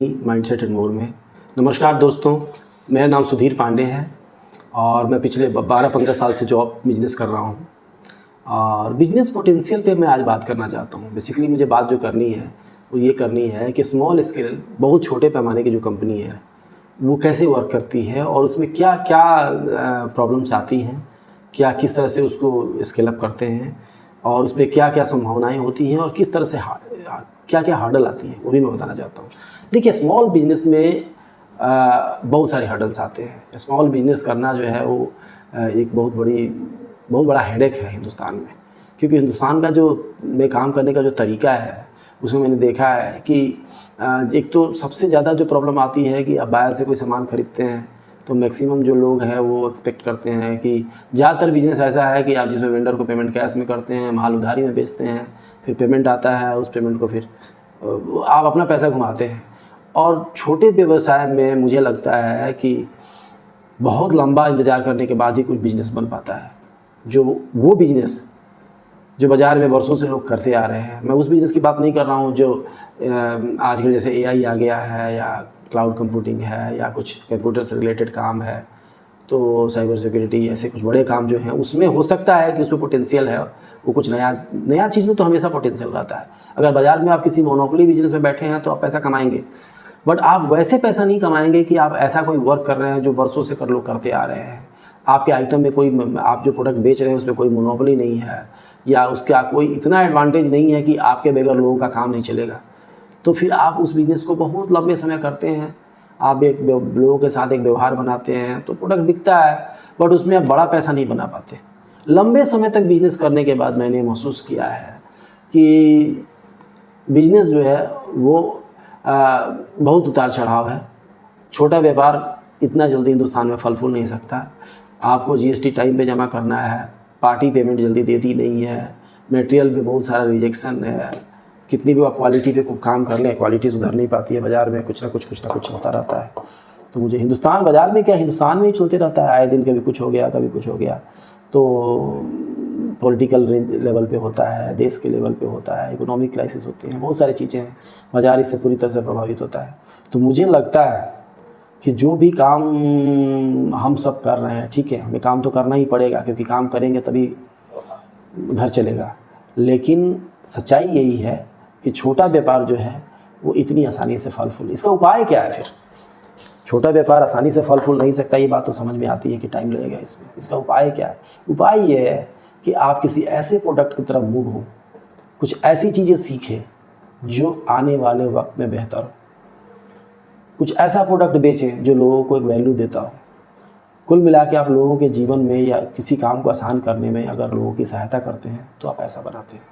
Mindset and more में। नमस्कार दोस्तों, मेरा नाम सुधीर पांडे है और मैं पिछले 12-15 साल से जॉब बिजनेस कर रहा हूँ और बिजनेस पोटेंशियल पे मैं आज बात करना चाहता हूँ। बेसिकली मुझे बात जो करनी है वो ये करनी है कि स्मॉल स्केल, बहुत छोटे पैमाने की जो कंपनी है वो कैसे वर्क करती है और उसमें क्या क्या प्रॉब्लम्स आती हैं, क्या किस तरह से उसको स्केल अप करते हैं और उसमें क्या क्या संभावनाएं होती हैं और किस तरह से क्या क्या हर्डल आती हैं, वो भी मैं बताना चाहता हूँ। देखिए, स्मॉल बिजनेस में बहुत सारे हर्डल्स आते हैं। स्मॉल बिजनेस करना जो है वो एक बहुत बड़ा हेडेक है हिंदुस्तान में, क्योंकि हिंदुस्तान का जो में काम करने का जो तरीका है उसमें मैंने देखा है कि एक तो सबसे ज़्यादा जो प्रॉब्लम आती है कि आप बाहर से कोई सामान खरीदते हैं तो मैक्सिमम जो लोग हैं वो एक्सपेक्ट करते हैं कि ज़्यादातर बिजनेस ऐसा है कि आप जिसमें वेंडर को पेमेंट कैश में करते हैं, माल उधारी में बेचते हैं, फिर पेमेंट आता है, उस पेमेंट को फिर आप अपना पैसा घुमाते हैं। और छोटे व्यवसाय में मुझे लगता है कि बहुत लंबा इंतज़ार करने के बाद ही कुछ बिज़नेस बन पाता है। वो बिज़नेस जो बाज़ार में वर्षों से लोग करते आ रहे हैं, मैं उस बिज़नेस की बात नहीं कर रहा हूँ जो आजकल जैसे एआई आ गया है या क्लाउड कंप्यूटिंग है या कुछ कंप्यूटर से रिलेटेड काम है, तो साइबर सिक्योरिटी, ऐसे कुछ बड़े काम जो हैं उसमें हो सकता है कि उसमें पोटेंशियल है। वो कुछ नया चीज़ में तो हमेशा पोटेंशियल रहता है। अगर बाज़ार में आप किसी मोनोपोली बिजनेस में बैठे हैं तो आप पैसा कमाएंगे, बट आप वैसे पैसा नहीं कमाएंगे कि आप ऐसा कोई वर्क कर रहे हैं जो वर्षों से लोग करते आ रहे हैं। आपके आइटम में कोई, आप जो प्रोडक्ट बेच रहे हैं उसमें कोई मोनोपोली नहीं है या उसका कोई इतना एडवांटेज नहीं है कि आपके बगैर लोगों का काम नहीं चलेगा। तो फिर आप उस बिज़नेस को बहुत लंबे समय करते हैं, आप एक लोगों के साथ एक व्यवहार बनाते हैं तो प्रोडक्ट बिकता है, बट उसमें आप बड़ा पैसा नहीं बना पाते। लंबे समय तक बिज़नेस करने के बाद मैंने महसूस किया है कि बिज़नेस जो है वो बहुत उतार चढ़ाव है। छोटा व्यापार इतना जल्दी हिंदुस्तान में फल फूल नहीं सकता। आपको जीएसटी टाइम पे जमा करना है, पार्टी पेमेंट जल्दी देती नहीं है, मटेरियल पे बहुत सारा रिजेक्शन है, कितनी भी आप क्वालिटी पे काम कर लें क्वालिटी सुधर नहीं पाती है। बाज़ार में कुछ ना कुछ होता रहता है। तो मुझे हिंदुस्तान बाज़ार में क्या, हिंदुस्तान में ही चलते रहता है, आए दिन कभी कुछ हो गया कभी कुछ हो गया। तो पॉलिटिकल लेवल पे होता है, देश के लेवल पे होता है, इकोनॉमिक क्राइसिस होते हैं, बहुत सारी चीज़ें हैं, बाज़ार इससे पूरी तरह से प्रभावित होता है। तो मुझे लगता है कि जो भी काम हम सब कर रहे हैं, ठीक है, हमें काम तो करना ही पड़ेगा क्योंकि काम करेंगे तभी घर चलेगा, लेकिन सच्चाई यही है कि छोटा व्यापार जो है वो इतनी आसानी से फल फूल, इसका उपाय क्या है? फिर छोटा व्यापार आसानी से फल फूल नहीं सकता, ये बात तो समझ में आती है कि टाइम लगेगा इसमें। इसका उपाय क्या है? उपाय ये है कि आप किसी ऐसे प्रोडक्ट की तरफ मूव हो, कुछ ऐसी चीज़ें सीखें जो आने वाले वक्त में बेहतर हो, कुछ ऐसा प्रोडक्ट बेचें जो लोगों को एक वैल्यू देता हो। कुल मिला के आप लोगों के जीवन में या किसी काम को आसान करने में अगर लोगों की सहायता करते हैं तो आप पैसा बनाते हैं।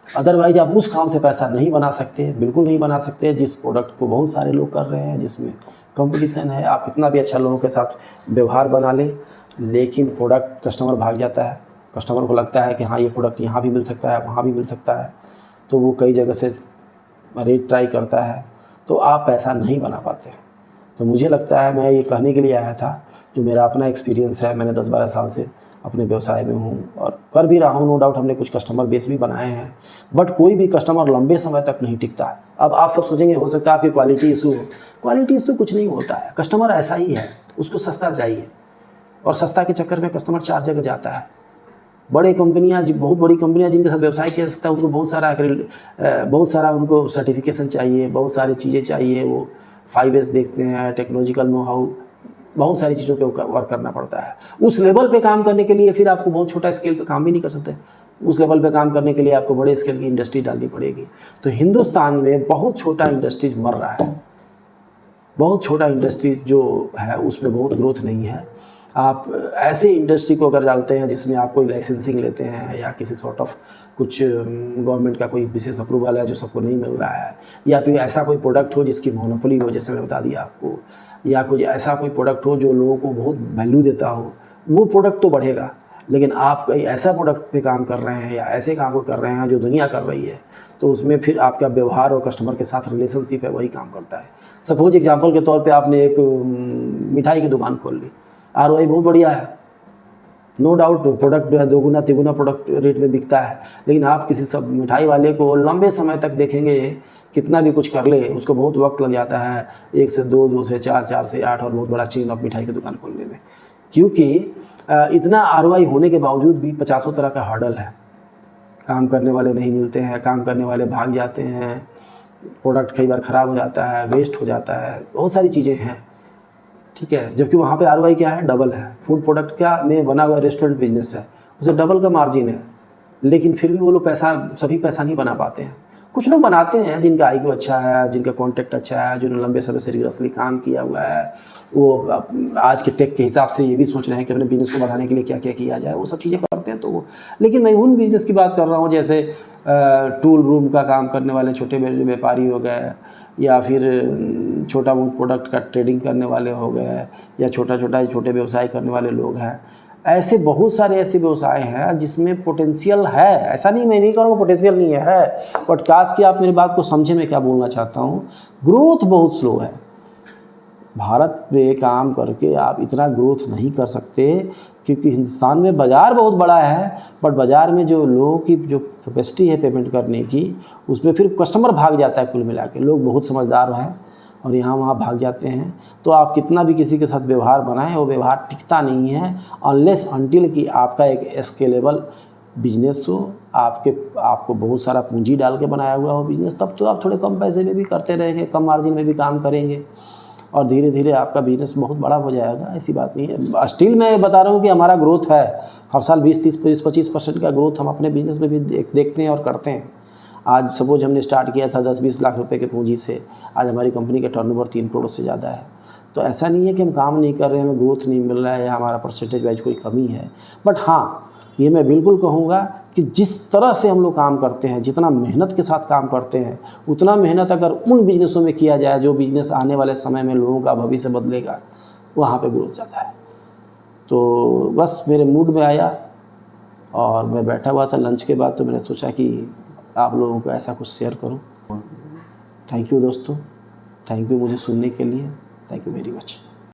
अदरवाइज आप उस काम से पैसा नहीं बना सकते, बिल्कुल नहीं बना सकते जिस प्रोडक्ट को बहुत सारे लोग कर रहे हैं, जिसमें कंपटीशन है। आप कितना भी अच्छा लोगों के साथ व्यवहार बना लें, लेकिन प्रोडक्ट कस्टमर भाग जाता है, कस्टमर को लगता है कि हाँ ये प्रोडक्ट यहाँ भी मिल सकता है, वहाँ भी मिल सकता है, तो वो कई जगह से रेट ट्राई करता है, तो आप पैसा नहीं बना पाते। तो मुझे लगता है, मैं ये कहने के लिए आया था, जो मेरा अपना एक्सपीरियंस है, मैंने 10-12 साल से अपने व्यवसाय में हूँ और कर भी रहा हूँ। नो डाउट हमने कुछ कस्टमर बेस भी बनाए हैं, बट कोई भी कस्टमर लंबे समय तक नहीं टिकता। अब आप सब सोचेंगे हो सकता है आपकी क्वालिटी इशू हो। क्वालिटी इशू कुछ नहीं होता है, कस्टमर ऐसा ही है, उसको सस्ता चाहिए और सस्ता के चक्कर में कस्टमर 4 जगह जाता है। बड़े कंपनियां, बहुत बड़ी कंपनियां जिनके साथ व्यवसाय किया सकता है, उनको बहुत सारा उनको सर्टिफिकेशन चाहिए, बहुत सारी चीज़ें चाहिए, वो 5S देखते हैं, टेक्नोलॉजिकल नो हाउ, बहुत सारी चीज़ों पे वर्क करना पड़ता है। उस लेवल पे काम करने के लिए फिर आपको बहुत छोटा स्केल पे काम भी नहीं कर सकते। उस लेवल पे काम करने के लिए आपको बड़े स्केल की इंडस्ट्री डालनी पड़ेगी। तो हिंदुस्तान में बहुत छोटा इंडस्ट्रीज मर रहा है, बहुत छोटा इंडस्ट्री जो है उसमें बहुत ग्रोथ नहीं है। आप ऐसे इंडस्ट्री को अगर डालते हैं जिसमें आप कोई लाइसेंसिंग लेते हैं या किसी सॉर्ट ऑफ कुछ गवर्नमेंट का कोई विशेष अप्रूवल है जो सबको नहीं मिल रहा है, या फिर ऐसा कोई प्रोडक्ट हो जिसकी मोनोपोली हो, जैसे मैंने बता दिया आपको, या कोई ऐसा कोई प्रोडक्ट हो जो लोगों को बहुत वैल्यू देता हो, वो प्रोडक्ट तो बढ़ेगा। लेकिन आप कोई ऐसा प्रोडक्ट पे काम कर रहे हैं या ऐसे काम को कर रहे हैं जो दुनिया कर रही है, तो उसमें फिर आपका व्यवहार और कस्टमर के साथ रिलेशनशिप है, वही काम करता है। सपोज एग्जांपल के तौर पे आपने एक मिठाई की दुकान खोल ली, ROI बहुत बढ़िया है, नो डाउट प्रोडक्ट जो है 2 तिगुना प्रोडक्ट रेट में बिकता है, लेकिन आप किसी सब मिठाई वाले को लंबे समय तक देखेंगे कितना भी कुछ कर ले उसको बहुत वक्त लग जाता है, 1 से 2, 2 से 4, 4 से 8 और बहुत बड़ा चेन ऑफ मिठाई की दुकान खोलने में। क्योंकि इतना ROI होने के बावजूद भी 50 तरह का हर्डल है। काम करने वाले नहीं मिलते हैं, काम करने वाले भाग जाते हैं, प्रोडक्ट कई बार ख़राब हो जाता है, वेस्ट हो जाता है, बहुत सारी चीज़ें हैं, ठीक है। जबकि वहाँ पे ROI क्या है, डबल है। फूड प्रोडक्ट क्या में बना हुआ रेस्टोरेंट बिजनेस है, उसे डबल का मार्जिन है, लेकिन फिर भी वो लोग सभी पैसा नहीं बना पाते हैं। कुछ लोग बनाते हैं जिनका IQ अच्छा है, जिनका कॉन्टैक्ट अच्छा है, जिन्होंने लंबे समय से रिगरसली काम किया हुआ है, वो आज के टेक के हिसाब से ये भी सोच रहे हैं कि अपने बिज़नेस को बढ़ाने के लिए क्या क्या किया जाए, वो सब चीज़ें करते हैं। तो वो, लेकिन मैं उन बिज़नेस की बात कर रहा हूँ जैसे टूल रूम का काम करने वाले छोटे व्यापारी हो गए, या फिर छोटा बहुत प्रोडक्ट का ट्रेडिंग करने वाले हो गए, या छोटे व्यवसाय करने वाले लोग हैं। ऐसे बहुत सारे ऐसे व्यवसाय हैं जिसमें पोटेंशियल है। ऐसा नहीं, मैं नहीं कहूँगा पोटेंशियल नहीं है, बट काश कि आप मेरी बात को समझे मैं क्या बोलना चाहता हूँ। ग्रोथ बहुत स्लो है। भारत में काम करके आप इतना ग्रोथ नहीं कर सकते, क्योंकि हिंदुस्तान में बाज़ार बहुत बड़ा है, बट बाज़ार में जो लोगों की जो कैपेसिटी है पेमेंट करने की, उसमें फिर कस्टमर भाग जाता है। कुल मिला के लोग बहुत समझदार हैं और यहाँ वहाँ भाग जाते हैं। तो आप कितना भी किसी के साथ व्यवहार बनाएं, वो व्यवहार टिकता नहीं है अनलेस अनटिल कि आपका एक स्केलेबल बिजनेस हो, आपको बहुत सारा पूंजी डाल के बनाया हुआ हो बिजनेस। तब तो आप थोड़े कम पैसे में भी करते रहेंगे, कम मार्जिन में भी काम करेंगे और धीरे धीरे आपका बिज़नेस बहुत बड़ा हो जाएगा। ऐसी बात नहीं है। स्टिल मैं बता रहा हूँ कि हमारा ग्रोथ है, हर साल 20, 30, 25% का ग्रोथ हम अपने बिज़नेस में भी देखते हैं और करते हैं। आज सपोज हमने स्टार्ट किया था 10-20 लाख रुपए के पूंजी से, आज हमारी कंपनी का टर्नओवर 3 करोड़ से ज़्यादा है। तो ऐसा नहीं है कि हम काम नहीं कर रहे हैं, हमें ग्रोथ नहीं मिल रहा है या हमारा परसेंटेज वाइज कोई कमी है। बट हाँ, ये मैं बिल्कुल कहूँगा कि जिस तरह से हम लोग काम करते हैं, जितना मेहनत के साथ काम करते हैं, उतना मेहनत अगर उन बिजनेसों में किया जाए जो बिज़नेस आने वाले समय में लोगों का भविष्य बदलेगा, वहाँ पे ग्रोथ ज़्यादा है। तो बस मेरे मूड में आया और मैं बैठा हुआ था लंच के बाद, तो मैंने सोचा कि आप लोगों को ऐसा कुछ शेयर करूं। थैंक यू दोस्तों, थैंक यू मुझे सुनने के लिए, थैंक यू वेरी मच।